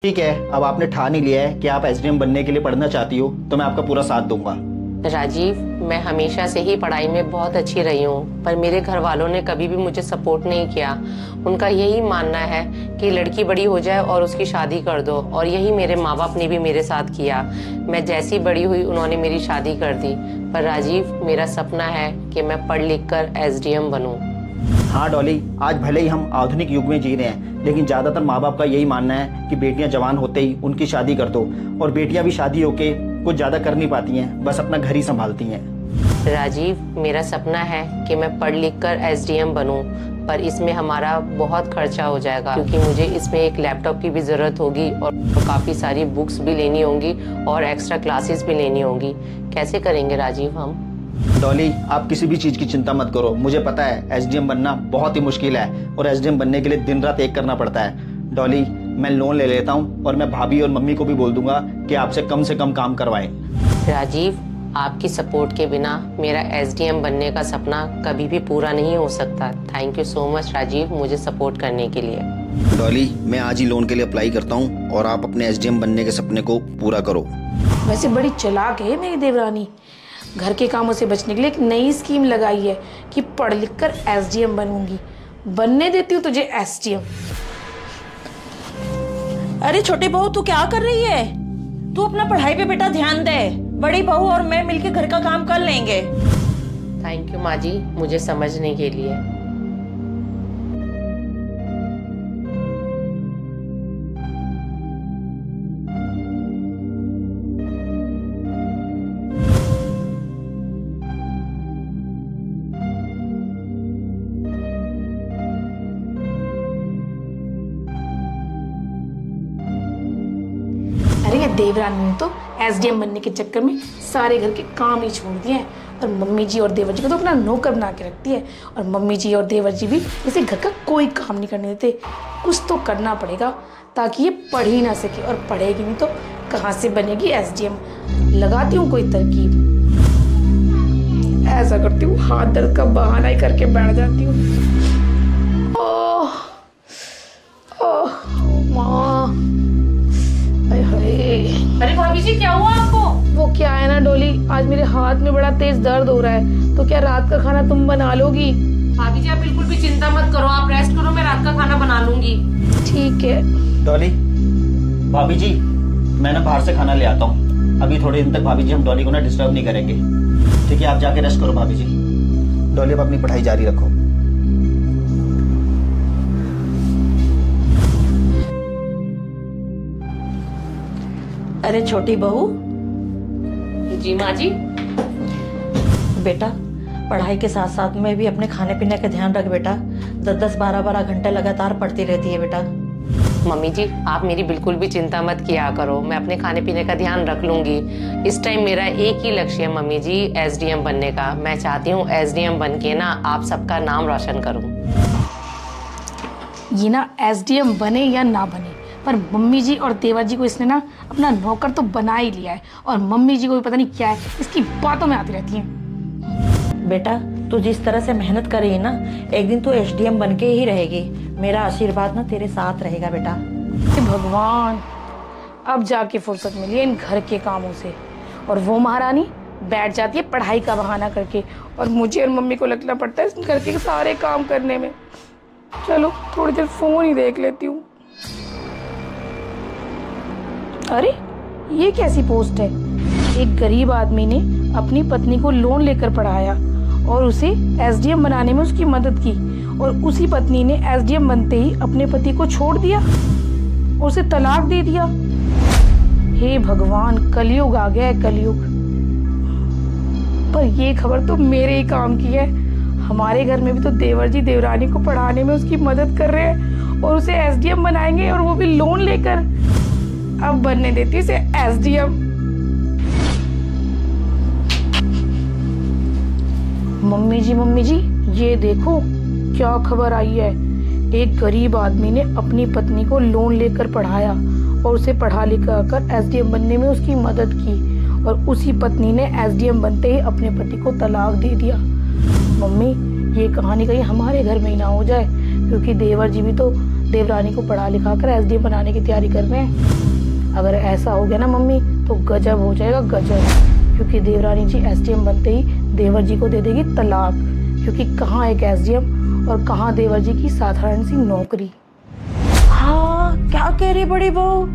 ठीक है, अब आपने ठान ही लिया है कि आप एसडीएम बनने के लिए पढ़ना चाहती हो, तो मैं आपका पूरा साथ दूंगा। राजीव, मैं हमेशा से ही पढ़ाई में बहुत अच्छी रही हूँ, पर मेरे घर वालों ने कभी भी मुझे सपोर्ट नहीं किया। उनका यही मानना है कि लड़की बड़ी हो जाए और उसकी शादी कर दो, और यही मेरे माँ बाप ने भी मेरे साथ किया। मैं जैसी बड़ी हुई उन्होंने मेरी शादी कर दी। पर राजीव, मेरा सपना है कि मैं पढ़ लिख कर एसडीएम बनूँ। हाँ डॉली, आज भले ही हम आधुनिक युग में जी रहे हैं, लेकिन ज्यादातर माँ बाप का यही मानना है कि बेटियां जवान होते ही उनकी शादी कर दो, और बेटियां भी शादी होके कुछ ज्यादा कर नहीं पाती हैं, बस अपना घर ही संभालती हैं। राजीव, मेरा सपना है कि मैं पढ़ लिख कर एसडीएम बनूं, पर इसमें हमारा बहुत खर्चा हो जाएगा, क्योंकि मुझे इसमें एक लैपटॉप की भी ज़रूरत होगी और काफ़ी सारी बुक्स भी लेनी होंगी और एक्स्ट्रा क्लासेस भी लेनी होंगी। कैसे करेंगे राजीव हम? डॉली, आप किसी भी चीज की चिंता मत करो। मुझे पता है एसडीएम बनना बहुत ही मुश्किल है, और एसडीएम बनने के लिए दिन रात एक करना पड़ता है। डॉली, मैं लोन ले लेता हूँ, और मैं भाभी और मम्मी को भी बोल दूंगा कि आपसे कम से कम काम करवाएं। राजीव, आपकी सपोर्ट के बिना मेरा एसडीएम बनने का सपना कभी भी पूरा नहीं हो सकता। Thank you so much Rajiv, मुझे सपोर्ट करने के लिए। डॉली, मैं आज ही लोन के लिए अप्लाई करता हूँ, और आप अपने एसडीएम बनने के सपने को पूरा करो। वैसे बड़ी चालाक है मेरी देवरानी। घर के कामों से बचने के लिए एक नई स्कीम लगाई है कि पढ़ लिख कर एसडीएम बनूंगी। बनने देती हूँ तुझे एसडीएम। अरे छोटी बहू, तू क्या कर रही है? तू अपना पढ़ाई पे बेटा ध्यान दे। बड़ी बहू और मैं मिलके घर का काम कर लेंगे। थैंक यू माँ जी, मुझे समझने के लिए। अरे ये देवरानी ने तो एसडीएम बनने के चक्कर में सारे घर के काम ही छोड़ दिए हैं, और मम्मी जी और देवर जी को तो अपना नौकर बना के रखती है, और मम्मी जी और देवर जी भी इसे घर का कोई काम नहीं करने देते। कुछ तो करना पड़ेगा ताकि ये पढ़ ही ना सके, और पढ़ेगी नहीं तो कहाँ से बनेगी एसडीएम। लगाती हूँ कोई तरकीब। ऐसा करती हूँ, हाथ दर्द का बहाना ही करके बैठ जाती हूँ। ओह ओह माँ, अरे भाभी जी, क्या हुआ आपको? वो क्या है ना डोली, आज मेरे हाथ में बड़ा तेज दर्द हो रहा है, तो क्या रात का खाना तुम बना लोगी? भाभी जी, आप बिल्कुल भी चिंता मत करो, आप रेस्ट करो, मैं रात का खाना बना लूंगी। ठीक है। डॉली, भाभी जी, मैं ना बाहर से खाना ले आता हूँ। अभी थोड़े दिन तक भाभी जी हम डॉली को ना डिस्टर्ब नहीं करेंगे, ठीक है? आप जाके रेस्ट करो भाभी जी। डॉली, अब अपनी पढ़ाई जारी रखो। अरे छोटी बहू। जी माँ जी। बेटा, पढ़ाई के साथ साथ में भी अपने खाने पीने का ध्यान रख बेटा। 10-10, 12-12 घंटे लगातार पढ़ती रहती है बेटा। मम्मी जी, आप मेरी बिल्कुल भी चिंता मत किया करो, मैं अपने खाने पीने का ध्यान रख लूंगी। इस टाइम मेरा एक ही लक्ष्य है मम्मी जी, एसडीएम बनने का। मैं चाहती हूँ एसडीएम बन के ना आप सबका नाम रोशन करूँ। ये ना एसडीएम बने या ना बने, पर मम्मी जी और देवर जी को इसने ना अपना नौकर तो बना ही लिया है, और मम्मी जी को भी पता नहीं क्या है, इसकी बातों में आती रहती हैं। बेटा, तू जिस तरह से मेहनत कर रही है ना, एक दिन तू एसडीएम बन के ही रहेगी। मेरा आशीर्वाद ना तेरे साथ रहेगा बेटा। हे भगवान, अब जाके फुर्सत मिली है इन घर के कामों से, और वो महारानी बैठ जाती है पढ़ाई का बहाना करके, और मुझे और मम्मी को लगना पड़ता है इस घर के सारे काम करने में। चलो थोड़ी देर फोन ही देख लेती हूँ। अरे ये कैसी पोस्ट है? एक गरीब आदमी ने अपनी पत्नी को लोन लेकर पढ़ाया और उसे एसडीएम बनाने में उसकी मदद की, और उसी पत्नी ने एसडीएम बनते ही अपने पति को छोड़ दिया और उसे तलाक दे दिया। हे भगवान, कलयुग आ गया है, कलयुग। पर ये खबर तो मेरे ही काम की है। हमारे घर में भी तो देवर जी देवरानी को पढ़ाने में उसकी मदद कर रहे हैं, और उसे एसडीएम बनाएंगे, और वो भी लोन लेकर। अब बनने देती इसे एसडीएम। मम्मी जी, ये देखो क्या खबर आई है। एक गरीब आदमी ने अपनी पत्नी को लोन लेकर पढ़ाया और उसे पढ़ा लिखा कर एसडीएम बनने में उसकी मदद की, और उसी पत्नी ने एसडीएम बनते ही अपने पति को तलाक दे दिया। मम्मी, ये कहानी कहीं हमारे घर में ही ना हो जाए, क्योंकि देवर जी भी तो देवरानी को पढ़ा लिखा कर एसडीएम बनाने की तैयारी कर रहे हैं। अगर ऐसा हो गया ना मम्मी तो गजब हो जाएगा, गजब। क्योंकि देवरानी जी एसडीएम बनते ही देवर जी को दे देगी तलाक, क्योंकि कहाँ एक एसडीएम और कहाँ देवर जी की साधारण सी नौकरी। हाँ, क्या कह रही बड़ी बहू?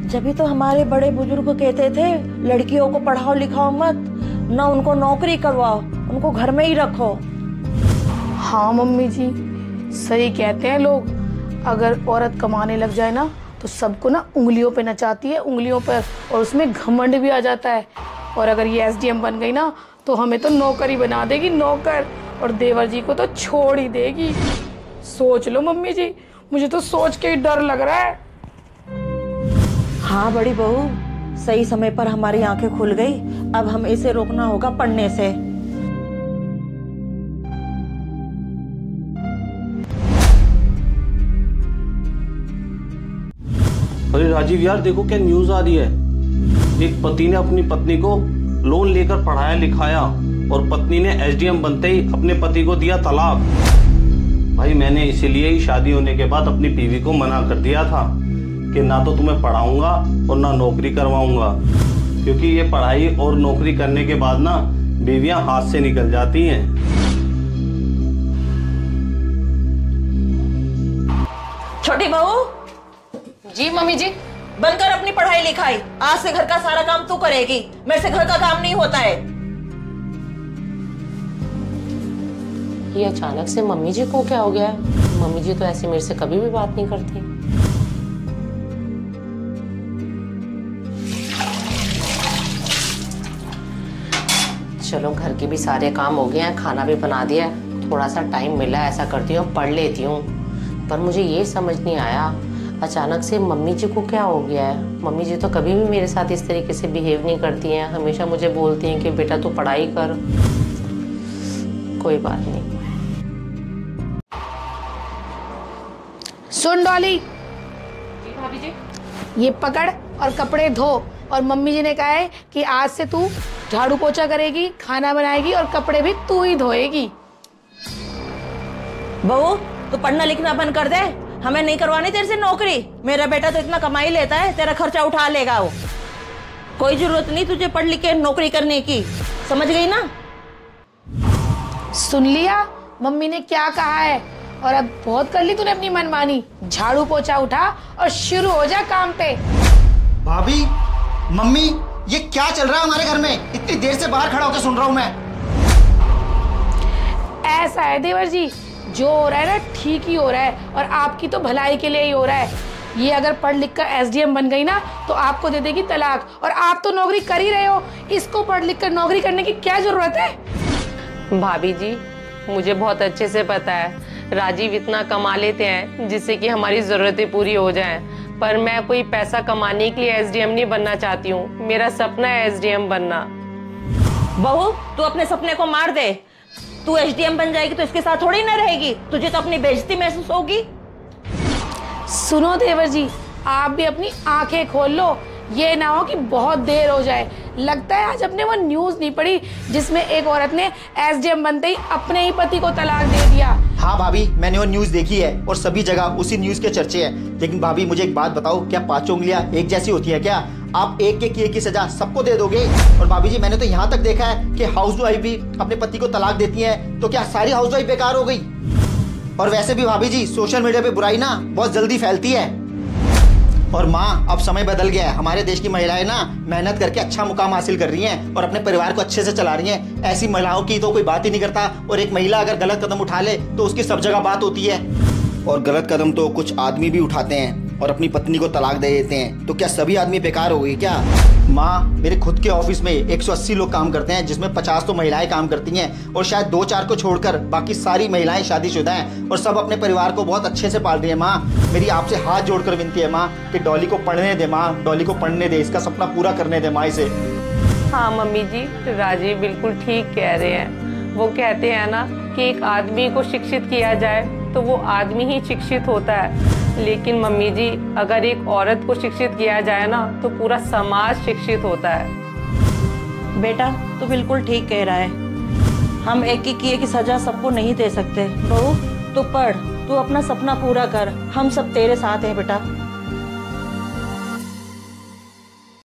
जब भी तो हमारे बड़े बुजुर्ग कहते थे लड़कियों को पढ़ाओ लिखाओ मत, ना उनको नौकरी करवाओ, उनको घर में ही रखो। हाँ मम्मी जी, सही कहते हैं लोग। अगर औरत कमाने लग जाए ना तो सबको ना उंगलियों पे नचाती है, उंगलियों पर, और उसमें घमंड भी आ जाता है। और अगर ये एसडीएम बन गई ना तो हमें तो नौकरी बना देगी, नौकर, और देवर जी को तो छोड़ ही देगी। सोच लो मम्मी जी, मुझे तो सोच के ही डर लग रहा है। हाँ बड़ी बहू, सही समय पर हमारी आंखें खुल गई। अब हमें इसे रोकना होगा पढ़ने से। अरे राजीव यार, देखो क्या न्यूज आ रही है। एक पति ने अपनी पत्नी को लोन लेकर पढ़ाया लिखाया और पत्नी ने एसडीएम बनते ही अपने पति को दिया तलाक। भाई मैंने इसीलिए ही शादी होने के बाद अपनी बीवी को मना कर दिया था कि ना तो तुम्हें पढ़ाऊंगा और ना नौकरी करवाऊंगा, क्योंकि ये पढ़ाई और नौकरी करने के बाद ना बीवियां हाथ से निकल जाती हैं। छोटी बहू। जी मम्मी जी। बंद कर अपनी पढ़ाई लिखाई। आज से घर का सारा काम तू करेगी, मेरे से घर का काम नहीं होता है। ये अचानक से मम्मी जी को क्या हो गया है? मम्मी जी तो ऐसे मेरे से कभी भी बात नहीं करती। चलो घर के भी सारे काम हो गए हैं, खाना भी बना दिया है, थोड़ा सा टाइम मिला है, ऐसा करती हूँ पढ़ लेती हूँ। पर मुझे ये समझ नहीं आया अचानक से मम्मी जी को क्या हो गया है। मम्मी जी तो कभी भी मेरे साथ इस तरीके से बिहेव नहीं करती हैं, हमेशा मुझे बोलती हैं कि बेटा तू पढ़ाई कर। कोई बात नहीं। सुन डॉली, जी भाभी जी। ये पकड़ और कपड़े धो। और मम्मी जी ने कहा है कि आज से तू झाड़ू पोछा करेगी, खाना बनाएगी और कपड़े भी तू ही धोएगी। बहू तू पढ़ना लिखना बंद कर दे, हमें नहीं करवानी तेरे से नौकरी। मेरा बेटा तो इतना कमाई लेता है, तेरा खर्चा उठा लेगा वो। कोई जरूरत नहीं तुझे पढ़ लिख के नौकरी करने की, समझ गई ना? सुन लिया मम्मी ने क्या कहा है। और अब बहुत कर ली तूने अपनी मनमानी। झाड़ू पोछा उठा और शुरू हो जा काम पे। भाभी, मम्मी, ये क्या चल रहा है हमारे घर में? इतनी देर से बाहर खड़ा होकर सुन रहा हूँ मैं। ऐसा है देवर जी, जो हो रहा है ना ठीक ही हो रहा है, और आपकी तो भलाई के लिए ही हो रहा है। ये अगर पढ़ लिख कर एसडीएम बन गई ना तो आपको दे देगी तलाक, और आप तो नौकरी कर ही रहे हो। इसको पढ़ लिख कर नौकरी करने की क्या जरूरत है? भाभी जी मुझे बहुत अच्छे से पता है राजीव इतना कमा लेते हैं जिससे कि हमारी जरूरतें पूरी हो जाएं, पर मैं कोई पैसा कमाने के लिए एसडीएम नहीं बनना चाहती हूँ। मेरा सपना है एसडीएम बनना। बहू तू अपने सपने को मार दे। तू एसडीएम बन जाएगी तो इसके साथ थोड़ी ना रहेगी, तुझे तो अपनी बेइज्जती महसूस होगी। सुनो देवर जी, आप भी अपनी आंखें खोल लो, ये ना हो कि बहुत देर हो जाए। लगता है आज अपने वो न्यूज नहीं पढ़ी जिसमें एक औरत ने एसडीएम बनते ही अपने ही पति को तलाक दे दिया। हाँ भाभी, मैंने वो न्यूज देखी है और सभी जगह उसी न्यूज के चर्चे हैं। लेकिन भाभी मुझे एक बात बताओ, क्या पांचों उंगलियां एक जैसी होती है क्या? आप एक के किए की सजा सबको दे दोगे? और भाभी जी मैंने तो यहाँ तक देखा है कि हाउसवाइफ भी अपने पति को तलाक देती है, तो क्या सारी हाउसवाइफ बेकार हो गई? और वैसे भी भाभी जी सोशल मीडिया पे बुराई ना बहुत जल्दी फैलती है। और माँ, अब समय बदल गया है, हमारे देश की महिलाएं ना मेहनत करके अच्छा मुकाम हासिल कर रही हैं और अपने परिवार को अच्छे से चला रही हैं। ऐसी महिलाओं की तो कोई बात ही नहीं करता, और एक महिला अगर गलत कदम उठा ले तो उसकी सब जगह बात होती है। और गलत कदम तो कुछ आदमी भी उठाते हैं और अपनी पत्नी को तलाक दे देते हैं, तो क्या सभी आदमी बेकार हो गए क्या? माँ, मेरे खुद के ऑफिस में 180 लोग काम करते हैं, जिसमें 50 तो महिलाएं काम करती हैं, और शायद 2-4 को छोड़कर बाकी सारी महिलाएं शादीशुदा हैं और सब अपने परिवार को बहुत अच्छे से पाल रही है। माँ, मेरी आपसे हाथ जोड़कर विनती है माँ कि डॉली को पढ़ने दे। माँ, डॉली को पढ़ने दे, इसका सपना पूरा करने दे माँ इसे। हाँ मम्मी जी, राजीव बिल्कुल ठीक कह रहे हैं। वो कहते हैं ना कि एक आदमी को शिक्षित किया जाए तो वो आदमी ही शिक्षित होता है, लेकिन मम्मी जी अगर एक औरत को शिक्षित किया जाए ना तो पूरा समाज शिक्षित होता है। बेटा तू बिल्कुल ठीक कह रहा है, हम एक की किए की सजा सबको नहीं दे सकते। बहू तू पढ़, तू अपना सपना पूरा कर, हम सब तेरे साथ हैं बेटा।